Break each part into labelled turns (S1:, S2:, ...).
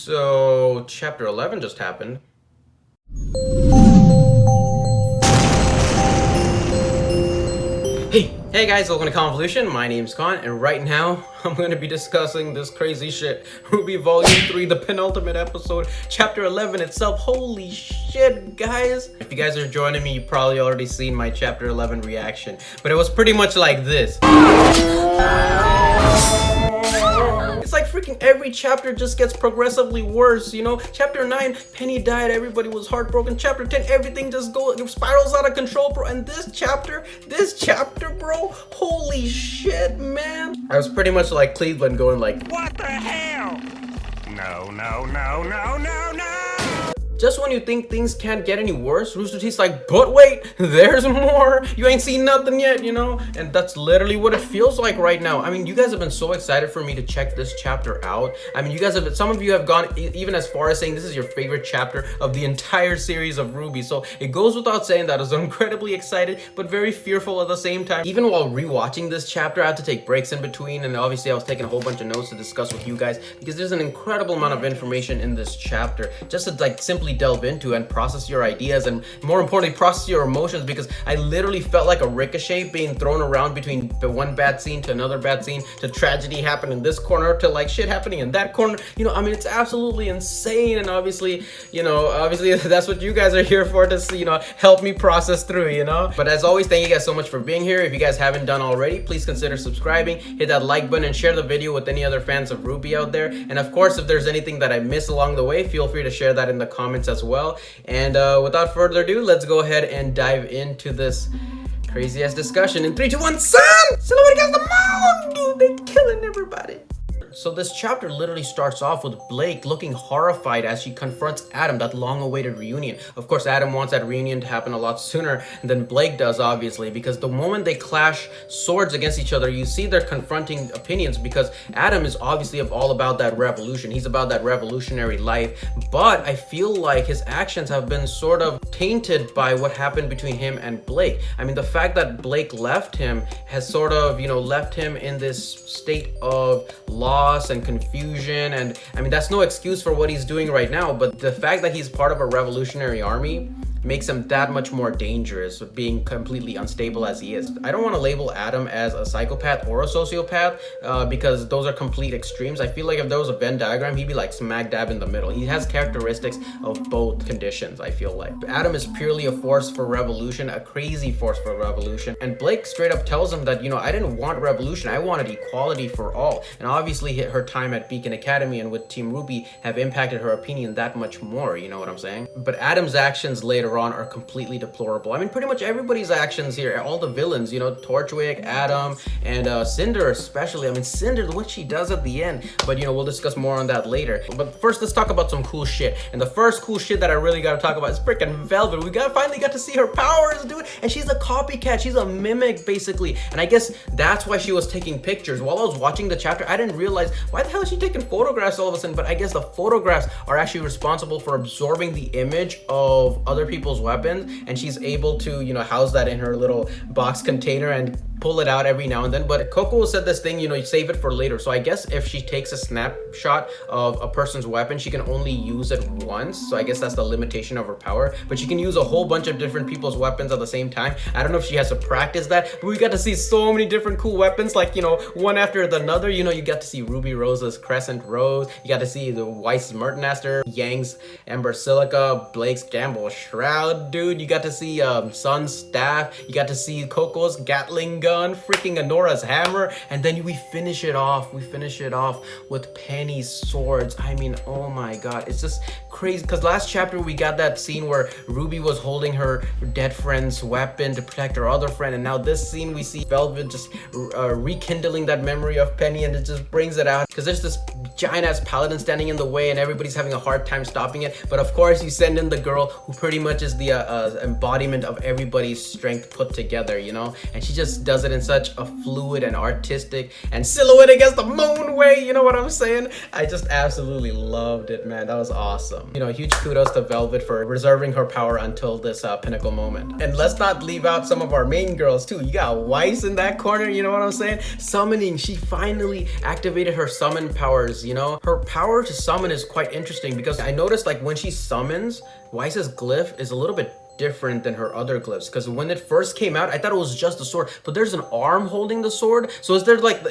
S1: So, chapter 11 just happened. Hey guys, welcome to Khanvolution. My name's Khan, and right now I'm going to be discussing this crazy shit. RWBY Volume 3, the penultimate episode, Chapter 11 itself. Holy shit, guys. If you guys are joining me, you've probably already seen my Chapter 11 reaction, but it was pretty much like this. It's like freaking every chapter just gets progressively worse, you know? Chapter 9, Penny died, everybody was heartbroken. Chapter 10, everything just spirals out of control, bro. And this chapter, bro, holy shit, man. I was pretty much like Cleveland going like, what the hell? No. Just when you think things can't get any worse, Rooster Teeth's like, but wait, there's more. You ain't seen nothing yet, you know? And that's literally what it feels like right now. I mean, you guys have been so excited for me to check this chapter out. I mean, you guys have, some of you have gone even as far as saying this is your favorite chapter of the entire series of RWBY. So it goes without saying that I was incredibly excited, but very fearful at the same time. Even while rewatching this chapter, I had to take breaks in between. And obviously I was taking a whole bunch of notes to discuss with you guys because there's an incredible amount of information in this chapter just to like simply delve into and process your ideas, and more importantly process your emotions, because I literally felt like a ricochet being thrown around between the one bad scene to another bad scene to tragedy happening in this corner to like shit happening in that corner. You know, I mean, it's absolutely insane, and obviously that's what you guys are here for, to see, you know, help me process through, you know. But as always, thank you guys so much for being here. If you guys haven't done already, please consider subscribing, hit that like button, and share the video with any other fans of RWBY out there. And of course, if there's anything that I missed along the way, feel free to share that in the comments as well. And without further ado, let's go ahead and dive into this crazy ass discussion in 3, 2, 1. Son! Silhouette against the moon! Dude, they're killing everybody. So this chapter literally starts off with Blake looking horrified as she confronts Adam, that long-awaited reunion. Of course, Adam wants that reunion to happen a lot sooner than Blake does, obviously, because the moment they clash swords against each other, you see their confronting opinions, because Adam is obviously all about that revolution. He's about that revolutionary life, but I feel like his actions have been sort of tainted by what happened between him and Blake. I mean, the fact that Blake left him has sort of, you know, left him in this state of loss and confusion, and I mean, that's no excuse for what he's doing right now, but the fact that he's part of a revolutionary army makes him that much more dangerous, being completely unstable as he is. I don't want to label Adam as a psychopath or a sociopath because those are complete extremes. I feel like if there was a Venn diagram, he'd be like smack dab in the middle. He has characteristics of both conditions, I feel like. Adam is purely a force for revolution, a crazy force for revolution. And Blake straight up tells him that, you know, I didn't want revolution, I wanted equality for all. And obviously her time at Beacon Academy and with Team RWBY have impacted her opinion that much more, you know what I'm saying? But Adam's actions later on are completely deplorable. I mean, pretty much everybody's actions here, all the villains, you know, Torchwick, Adam, and Cinder especially. I mean, Cinder, what she does at the end, but you know, we'll discuss more on that later. But first, let's talk about some cool shit. And the first cool shit that I really gotta talk about is freaking Velvet. We finally got to see her powers, dude, and she's a copycat, she's a mimic, basically. And I guess that's why she was taking pictures. While I was watching the chapter, I didn't realize, why the hell is she taking photographs all of a sudden? But I guess the photographs are actually responsible for absorbing the image of other people's weapons, and she's able to, you know, house that in her little box container and pull it out every now and then. But Coco said this thing, you know, you save it for later. So I guess if she takes a snapshot of a person's weapon, she can only use it once. So I guess that's the limitation of her power, but she can use a whole bunch of different people's weapons at the same time. I don't know if she has to practice that, but we got to see so many different cool weapons, like, you know, one after another. You know, you got to see Ruby Rose's Crescent Rose, you got to see the Weiss Mertnaster, Yang's Ember Silica, Blake's Gamble Shroud, dude. You got to see Sun's Staff, you got to see Coco's Gatling gun, freaking Anora's hammer, and then we finish it off with Penny's swords. I mean, oh my god, it's just crazy, because last chapter we got that scene where RWBY was holding her dead friend's weapon to protect her other friend, and now this scene we see Velvet just rekindling that memory of Penny, and it just brings it out, because there's this giant ass paladin standing in the way and everybody's having a hard time stopping it. But of course you send in the girl who pretty much is the embodiment of everybody's strength put together, you know, and she just does it in such a fluid and artistic and silhouette against the moon way, you know what I'm saying? I just absolutely loved it, man. That was awesome. awesome. You know, huge kudos to Velvet for reserving her power until this pinnacle moment. And let's not leave out some of our main girls too. You got Weiss in that corner, you know what I'm saying? Summoning, she finally activated her summon powers, you know? Her power to summon is quite interesting because I noticed like when she summons, Weiss's glyph is a little bit different than her other glyphs, because when it first came out I thought it was just a sword, but there's an arm holding the sword. So is there like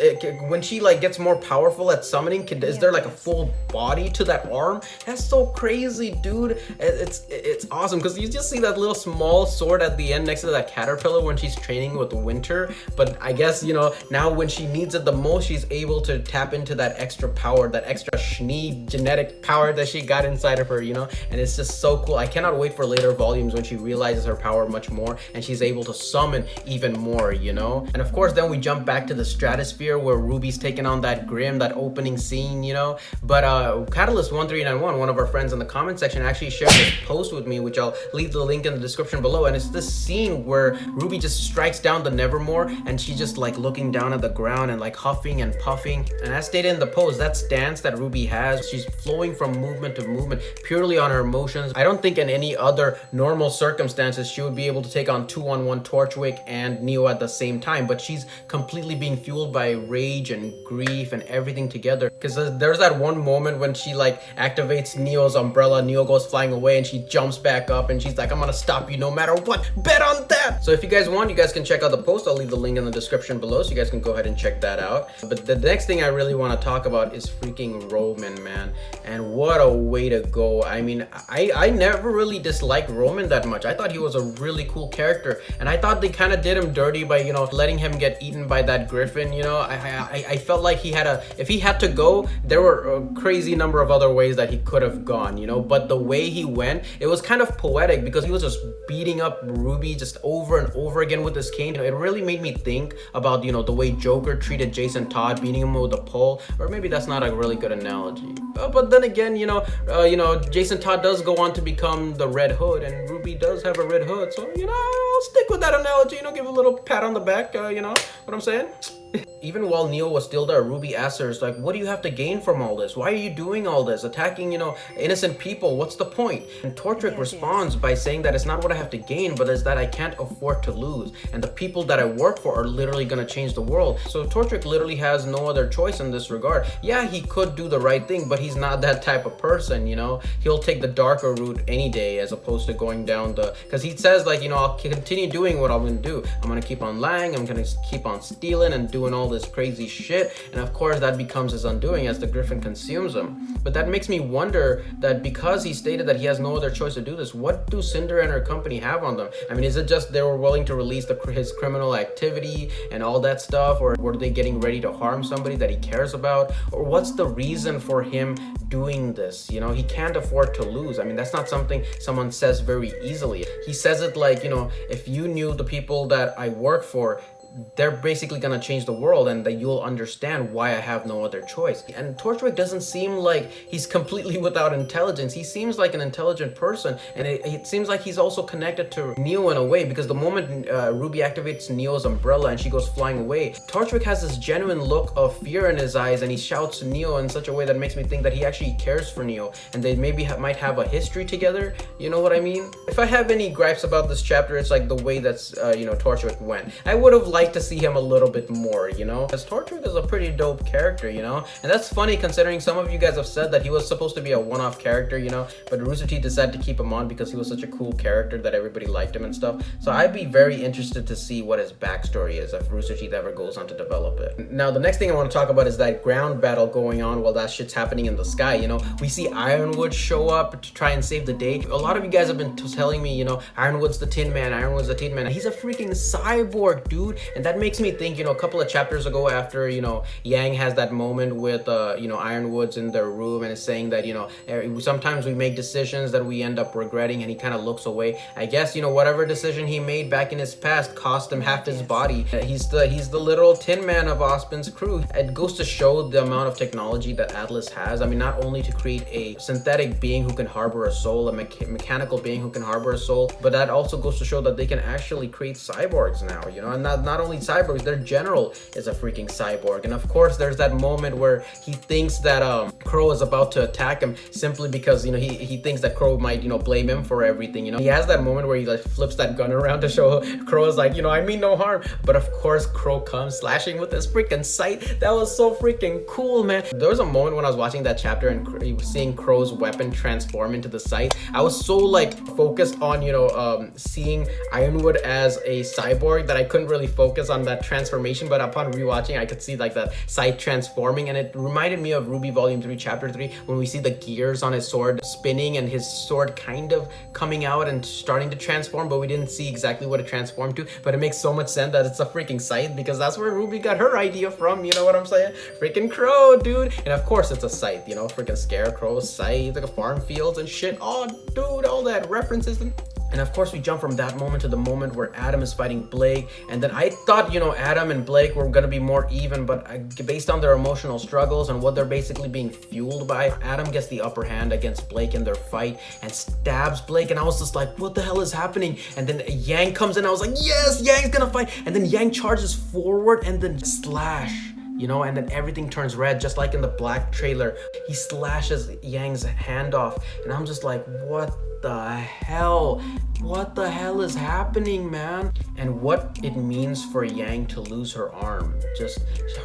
S1: when she like gets more powerful at summoning, is there like a full body to that arm? That's so crazy, dude. It's awesome because you just see that little small sword at the end next to that caterpillar when she's training with Winter. But I guess, you know, now when she needs it the most, she's able to tap into that extra power, that extra Schnee genetic power that she got inside of her, you know? And it's just so cool. I cannot wait for later volumes when she realizes her power much more and she's able to summon even more, you know? And of course then we jump back to the stratosphere where Ruby's taking on that Grim, that opening scene, you know? But Catalyst1391, one of our friends in the comment section, actually shared this post with me, which I'll leave the link in the description below, and it's this scene where Ruby just strikes down the Nevermore and she's just like looking down at the ground and like huffing and puffing. And as stated in the post, that stance that Ruby has, she's flowing from movement to movement purely on her emotions. I don't think in any other normal circumstances she would be able to take on 2-on-1 Torchwick and Neo at the same time, but she's completely being fueled by rage and grief and everything together. Because there's that one moment when she like activates Neo's umbrella, Neo goes flying away and she jumps back up and she's like, I'm gonna stop you no matter what, bet on that. So if you guys want, you guys can check out the post. I'll leave the link in the description below so you guys can go ahead and check that out. But the next thing I really want to talk about is freaking Roman, man. And what a way to go. I mean, I never really disliked Roman that much. I thought he was a really cool character, and I thought they kind of did him dirty by, you know, letting him get eaten by that griffin, you know? I felt like if he had to go, there were a crazy number of other ways that he could have gone, you know? But the way he went, it was kind of poetic because he was just beating up Ruby just over and over again with his cane. You know, it really made me think about, you know, the way Joker treated Jason Todd, beating him with a pole, or maybe that's not a really good analogy. But then again, you know, Jason Todd does go on to become the Red Hood, and Ruby does have a red hood, so, you know, I'll stick with that analogy, you know, give a little pat on the back, you know what I'm saying? Even while Neo was still there, Ruby asked her, like, what do you have to gain from all this? Why are you doing all this? Attacking, you know, innocent people, what's the point? And Torchwick responds by saying that it's not what I have to gain, but it's that I can't afford to lose. And the people that I work for are literally gonna change the world. So Torchwick literally has no other choice in this regard. Yeah, he could do the right thing, but he's not that type of person, you know? He'll take the darker route any day as opposed to going down because he says, like, you know, I'll continue doing what I'm gonna do. I'm gonna keep on lying, I'm gonna keep on stealing and doing all this crazy shit, and of course that becomes his undoing as the griffin consumes him. But that makes me wonder that because he stated that he has no other choice to do this, what do Cinder and her company have on them? I mean, is it just they were willing to release his criminal activity and all that stuff, or were they getting ready to harm somebody that he cares about, or what's the reason for him doing this? You know, he can't afford to lose. I mean, that's not something someone says very easily. He says it like, you know, if you knew the people that I work for, they're basically gonna change the world, and that you'll understand why I have no other choice. And Torchwick doesn't seem like he's completely without intelligence. He seems like an intelligent person, and it seems like he's also connected to Neo in a way, because the moment Ruby activates Neo's umbrella and she goes flying away, Torchwick has this genuine look of fear in his eyes, and he shouts to Neo in such a way that makes me think that he actually cares for Neo, and they maybe might have a history together. You know what I mean? If I have any gripes about this chapter, it's like the way that's you know, Torchwick went. I would have liked to see him a little bit more, you know, because Torchwick is a pretty dope character, you know. And that's funny considering some of you guys have said that he was supposed to be a one-off character, you know, but Rooster Teeth decided to keep him on because he was such a cool character that everybody liked him and stuff. So I'd be very interested to see what his backstory is if Rooster Teeth ever goes on to develop it. Now, the next thing I want to talk about is that ground battle going on while that shit's happening in the sky, you know. We see Ironwood show up to try and save the day. A lot of you guys have been telling me, you know, Ironwood's the Tin Man, Ironwood's the Tin Man. He's a freaking cyborg, dude, and that makes me think, you know, a couple of chapters ago after, you know, Yang has that moment with, you know, Ironwood's in their room and is saying that, you know, sometimes we make decisions that we end up regretting, and he kind of looks away. I guess, you know, whatever decision he made back in his past cost him half his body. He's the literal Tin Man of Ozpin's crew. It goes to show the amount of technology that Atlas has. I mean, not only to create a synthetic being who can harbor a soul, a mechanical being who can harbor a soul, but that also goes to show that they can actually create cyborgs now, you know. And not only cyborgs, their general is a freaking cyborg. And of course, there's that moment where he thinks that Crow is about to attack him simply because, you know, he thinks that Crow might, you know, blame him for everything. You know, he has that moment where he like flips that gun around to show Crow is like, you know, I mean no harm. But of course, Crow comes slashing with his freaking sight. That was so freaking cool, man. There was a moment when I was watching that chapter and seeing Crow's weapon transform into the sight. I was so like focused on, you know, seeing Ironwood as a cyborg that I couldn't really focus on that transformation. But upon rewatching, I could see like that sight transforming, and it reminded me of RWBY Volume 3, Chapter 3, when we see the gears on his sword spinning and his sword kind of coming out and starting to transform, but we didn't see exactly what it transformed to. But it makes so much sense that it's a freaking scythe, because that's where RWBY got her idea from, you know what I'm saying? Freaking Crow, dude. And of course it's a scythe, you know, freaking scarecrow, scythe, like a farm fields and shit. Oh, dude, all that references. And of course we jump from that moment to the moment where Adam is fighting Blake. And then I thought, you know, Adam and Blake were gonna be more even, but based on their emotional struggles and what they're basically being fueled by, Adam gets the upper hand against Blake in their fight and stabs Blake. And I was just like, what the hell is happening? And then Yang comes in. I was like, yes, Yang's gonna fight. And then Yang charges forward and then slash. You know, and then everything turns red, just like in the Black trailer. He slashes Yang's hand off, and I'm just like, what the hell? What the hell is happening, man? And what it means for Yang to lose her arm. Just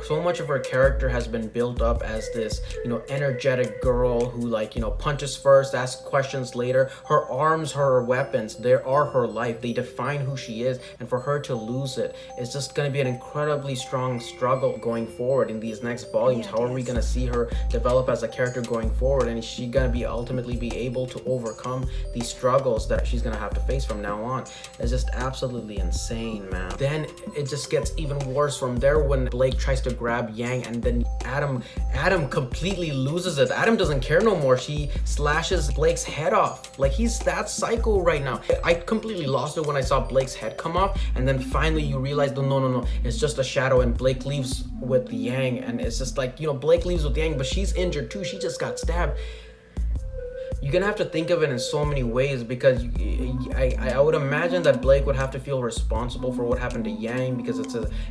S1: so much of her character has been built up as this, you know, energetic girl who, like, you know, punches first, asks questions later. Her arms, her weapons, they are her life. They define who she is, and for her to lose it, it's just gonna be an incredibly strong struggle going forward in these next volumes. How are we gonna see her develop as a character going forward, and is she gonna be ultimately be able to overcome these struggles that she's gonna have to face from now on? It's just absolutely insane, man. Then it just gets even worse from there when Blake tries to grab Yang, and then Adam completely loses it. Adam doesn't care no more. She slashes Blake's head off. Like, he's that psycho right now. I completely lost it when I saw Blake's head come off, and then finally you realize, no, it's just a shadow, and Blake leaves with Yang, and it's just like, you know, Blake leaves with Yang, but she's injured too. She just got stabbed. You're gonna have to think of it in so many ways, because I would imagine that Blake would have to feel responsible for what happened to Yang, because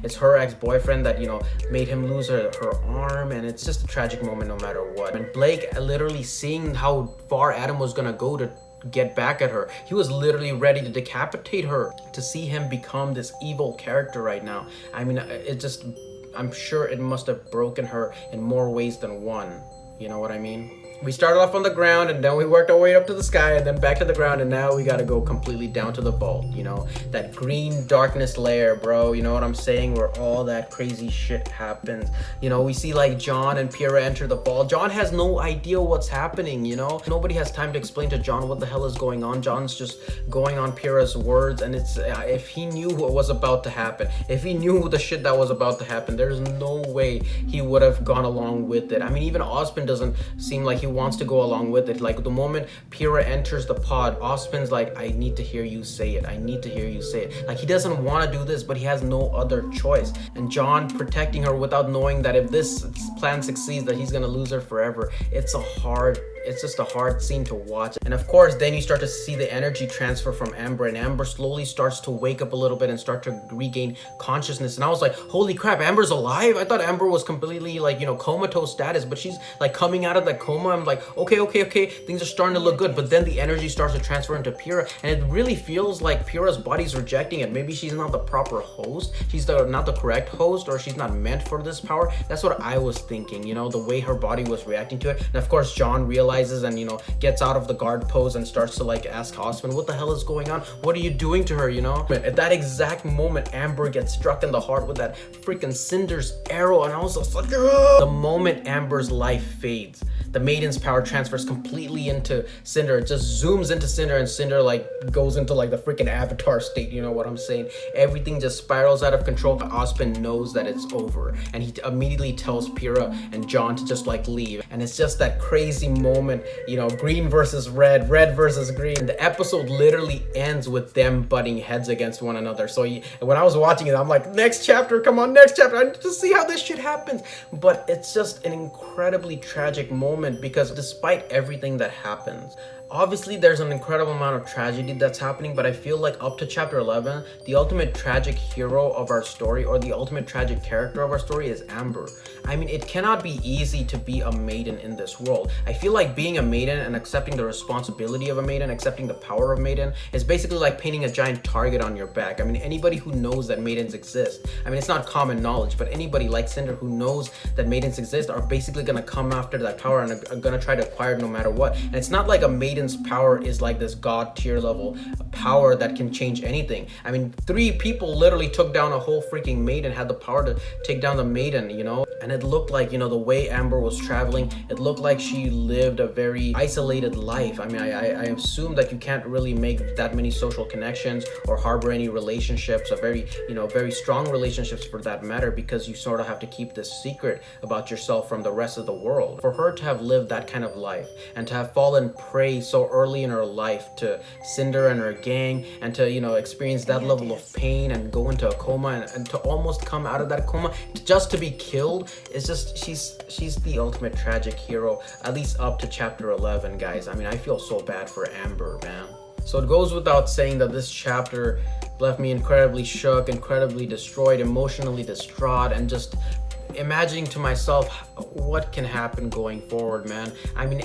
S1: it's her ex-boyfriend that, you know, made him lose her arm, and it's just a tragic moment no matter what. And Blake literally seeing how far Adam was gonna go to get back at her, he was literally ready to decapitate her. To see him become this evil character right now, I mean, I'm sure it must have broken her in more ways than one. You know what I mean? We started off on the ground, and then we worked our way up to the sky, and then back to the ground, and now we gotta go completely down to the vault, you know? That green darkness layer, bro, you know what I'm saying? Where all that crazy shit happens. You know, we see like John and Pyrrha enter the vault. John has no idea what's happening, you know? Nobody has time to explain to John what the hell is going on. John's just going on Pyrrha's words, and it's, if he knew what was about to happen, if he knew the shit that was about to happen, there's no way he would have gone along with it. I mean, even Osmond doesn't seem like he wants to go along with it. Like, the moment Pyrrha enters the pod, Osmond's like, I need to hear you say it. I need to hear you say it. Like, he doesn't want to do this, but he has no other choice. And John protecting her without knowing that if this plan succeeds, that he's gonna lose her forever. It's just a hard scene to watch. And of course, then you start to see the energy transfer from Amber, and Amber slowly starts to wake up a little bit and start to regain consciousness. And I was like, holy crap, Amber's alive? I thought Amber was completely, like, you know, comatose status, but she's like coming out of that coma. I'm like, okay, things are starting to look good. But then the energy starts to transfer into Pyrrha, and it really feels like Pyrrha's body's rejecting it. Maybe she's not the proper host. She's not the correct host, or she's not meant for this power. That's what I was thinking, you know, the way her body was reacting to it. And of course, John realizes and, you know, gets out of the guard pose and starts to like ask Osmond, what the hell is going on? What are you doing to her, you know? At that exact moment, Amber gets struck in the heart with that freaking Cinder's arrow, and I was just like, ugh! The moment Amber's life fades, the maiden's power transfers completely into Cinder. It just zooms into Cinder, and Cinder like goes into like the freaking Avatar state, you know what I'm saying? Everything just spirals out of control. Osmond knows that it's over, and he immediately tells Pyrrha and John to just like leave. And it's just that crazy moment, you know, green versus red, red versus green. And the episode literally ends with them butting heads against one another. So when I was watching it, I'm like, next chapter, come on, next chapter. I need to see how this shit happens. But it's just an incredibly tragic moment. moment, because despite everything that happens, obviously there's an incredible amount of tragedy that's happening, but I feel like up to chapter 11, the ultimate tragic hero of our story, or the ultimate tragic character of our story, is Amber. I mean, it cannot be easy to be a maiden in this world. I feel like being a maiden and accepting the responsibility of a maiden, accepting the power of maiden, is basically like painting a giant target on your back. I mean, anybody who knows that maidens exist, I mean, it's not common knowledge, but anybody like Cinder who knows that maidens exist are basically gonna come after that power and are gonna try to acquire it no matter what. And it's not like a maiden's power is like this god tier level power that can change anything. I mean, 3 people literally took down a whole freaking maiden, had the power to take down the maiden, you know? And it looked like, you know, the way Amber was traveling, it looked like she lived a very isolated life. I mean, I assume that you can't really make that many social connections or harbor any relationships, very strong relationships for that matter, because you sort of have to keep this secret about yourself from the rest of the world. For her to have lived that kind of life and to have fallen prey so early in her life to Cinder and her gang, and to, you know, experience that level of pain and go into a coma and to almost come out of that coma just to be killed, it's just, she's the ultimate tragic hero, at least up to chapter 11, guys. I mean, I feel so bad for Amber, man. So it goes without saying that this chapter left me incredibly shook, incredibly destroyed, emotionally distraught, and just imagining to myself what can happen going forward, man. I mean,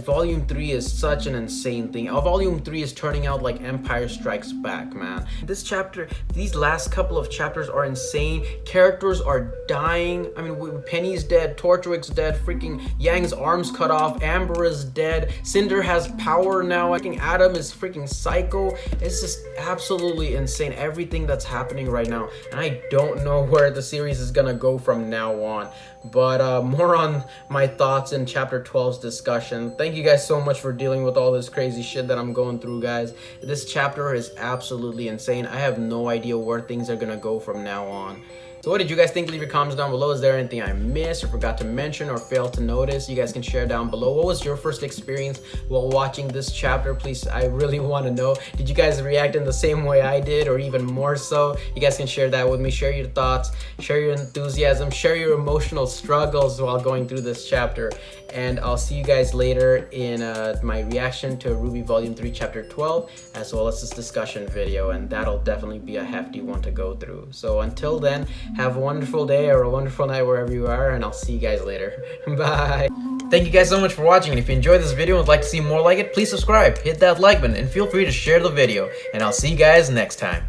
S1: volume 3 is such an insane thing. Volume 3 is turning out like Empire Strikes Back, man. This chapter, these last couple of chapters are insane. Characters are dying. I mean, Penny's dead, Torchwick's dead, freaking Yang's arms cut off, Amber is dead, Cinder has power now, I think Adam is freaking psycho. It's just absolutely insane, everything that's happening right now, and I don't know where the series is gonna go from now on. But more on my thoughts in chapter 12's discussion. Thank you guys so much for dealing with all this crazy shit that I'm going through, guys. This chapter is absolutely insane. I have no idea where things are gonna go from now on. So what did you guys think? Leave your comments down below. Is there anything I missed or forgot to mention or failed to notice? You guys can share down below. What was your first experience while watching this chapter? Please, I really want to know. Did you guys react in the same way I did, or even more so? You guys can share that with me. Share your thoughts, share your enthusiasm, share your emotional struggles while going through this chapter. And I'll see you guys later in my reaction to RWBY Volume 3 Chapter 12, as well as this discussion video, and that'll definitely be a hefty one to go through. So until then, have a wonderful day or a wonderful night wherever you are, and I'll see you guys later. Bye! Thank you guys so much for watching, and if you enjoyed this video and would like to see more like it, please subscribe, hit that like button, and feel free to share the video, and I'll see you guys next time.